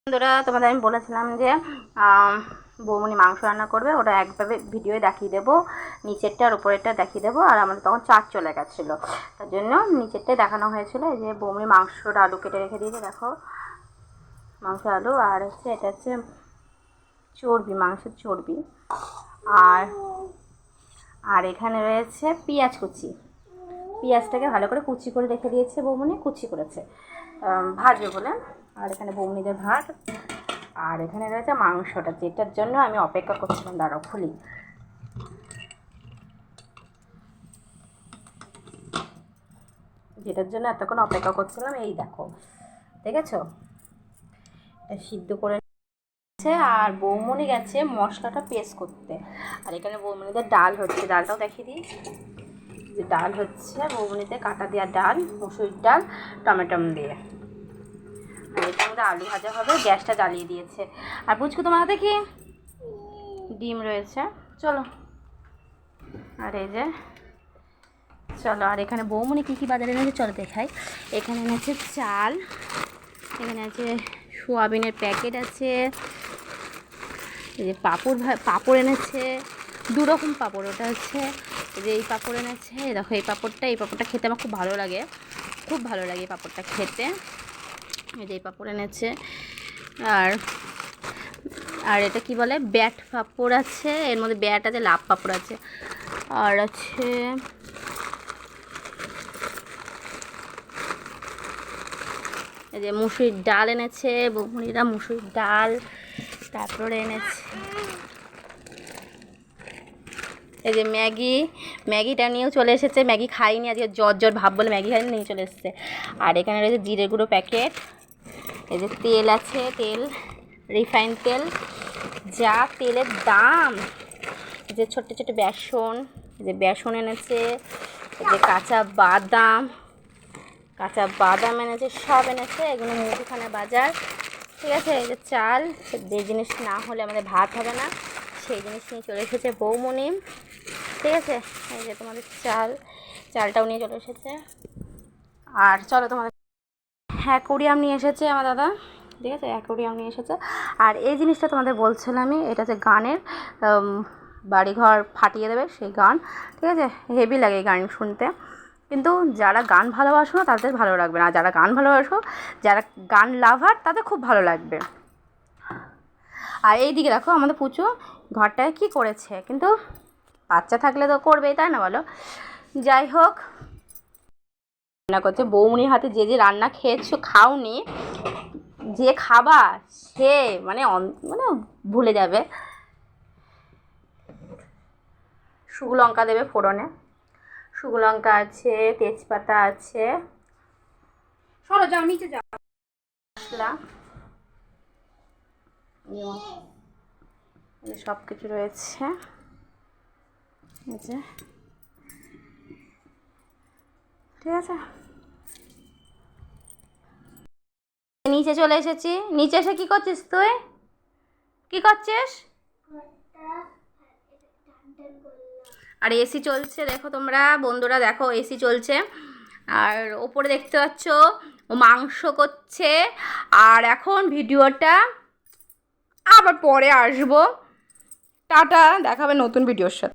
বন্ধুরা, তোমাদের আমি বলেছিলাম যে বৌমনি মাংস রান্না করবে, ওটা একভাবে ভিডিওয়ে দেখিয়ে দেবো, নিচেরটা আর উপরেরটা দেখিয়ে দেবো। আর আমাদের তখন চার্জ চলে গেছিলো, তার জন্য নিচেরটাই দেখানো হয়েছিল। এই যে বৌমনি মাংসটা আলু কেটে রেখে দিয়েছে, দেখো মাংস আলু, আর হচ্ছে এটা হচ্ছে চর্বি, মাংসের চর্বি। আর আর এখানে রয়েছে পেঁয়াজ কুচি, পেঁয়াজটাকে ভালো করে কুচি করে রেখে দিয়েছে বৌমনি, কুচি করেছে ভাজবে বলে। আর এখানে বৌমনিদের ভাত, আর এখানে রয়েছে মাংসটা, যেটার জন্য আমি অপেক্ষা করছিলাম। দাঁড়াও খুলি, যেটার জন্য এতক্ষণ অপেক্ষা করছিলাম। এই দেখো, দেখেছো, সিদ্ধ করে নিচ্ছে। আর বৌমনি গেছে মশলাটা পেস্ট করতে। আর এখানে বৌমনিদের ডাল হচ্ছে, ডালটাও দেখিয়ে দিই। যে ডাল হচ্ছে বৌমনিতে কাটা দেওয়া ডাল, মুসুরির ডাল টমেটম দিয়ে। আর এটার মধ্যে আলু ভাজা হবে, গ্যাসটা জ্বালিয়ে দিয়েছে। আর পুচকু তোমার দেখি ডিম রয়েছে, চলো। আর এই যে চলো, আর এখানে বৌমনি কী কী বাজারে এনেছে চলো দেখাই। এখানে এনেছে চাল, এখানে আছে সোয়াবিনের প্যাকেট আছে, এই যে পাঁপড় এনেছে, দুরকম পাঁপড়, ওটা হচ্ছে এই যে এই পাঁপড় এনেছে। দেখো এই পাঁপড়টা খেতে আমার খুব ভালো লাগে, খুব ভালো লাগে এই পাঁপড়টা খেতে। এই যে এই পাঁপড় এনেছে। আর আর এটা কি বলে, ব্যাট পাঁপড় আছে, এর মধ্যে ব্যাট আছে, লাভ পাঁপড় আছে। আর আছে এই যে মুসুরির ডাল এনেছে বৌমনিরা, মুসুরির ডাল। তারপরে এনেছে এই যে ম্যাগিটা নিয়েও চলে এসেছে। ম্যাগি খাইনি আজকে, জ্বর ভাব বলে ম্যাগি খাইনি, নিয়ে চলে এসেছে। আর এখানে রয়েছে জিরে গুঁড়ো প্যাকেট, এই যে তেল আছে, তেল রিফাইন তেল, যা তেলের দাম। এই যে ছোট্ট ছোট্ট বেসন, এই যে বেসন এনেছে, এই যে কাঁচা বাদাম এনেছে, সব এনেছে। এগুলো মুদিখানা বাজার, ঠিক আছে। এই যে চাল, যে জিনিস না হলে আমাদের ভাত হবে না, সেই জিনিস নিয়ে চলে এসেছে বৌমনি, ঠিক আছে। এই যে তোমাদের চালটাও নিয়ে চলে এসেছে। আর চলো তোমাদের অ্যাকোরিয়াম নিয়ে এসেছে আমার দাদা, ঠিক আছে, অ্যাকোরিয়াম নিয়ে এসেছে। আর এই জিনিসটা তোমাদের বলছিলাম আমি, এটা হচ্ছে গানের, বাড়িঘর ফাটিয়ে দেবে সেই গান, ঠিক আছে। হেভি লাগে এই গান শুনতে, কিন্তু যারা গান ভালোবাসো না তাদের ভালো লাগবে না, যারা গান ভালোবাসো, যারা গান লাভার তাদের খুব ভালো লাগবে। আর এই দিকে দেখো আমাদের পুচু ঘরটায় কী করেছে, কিন্তু বাচ্চা থাকলে তো করবেই, তাই না বলো। যাই হোক, রান্না করছে বৌমনির হাতে। যে যে রান্না খেয়েছো, খাওনি, যে খাবা সে মানে মানে ভুলে যাবে। শুকনো লঙ্কা দেবে ফোড়নে, শুকনো লঙ্কা আছে, তেজপাতা আছে, সরো যাও নিচে যাও, মশলা সব কিছু রয়েছে। ঠিক আছে, নিচে চলে এসেছি। নিচে এসে কি করছিস তুই, কি করছিস? আর এসি চলছে, দেখো তোমরা বন্ধুরা, দেখো এসি চলছে। আর ওপরে দেখতে পাচ্ছ ও মাংস করছে। আর এখন ভিডিওটা আবার পরে আসবো, টাটা, দেখাবে নতুন ভিডিওর সাথে।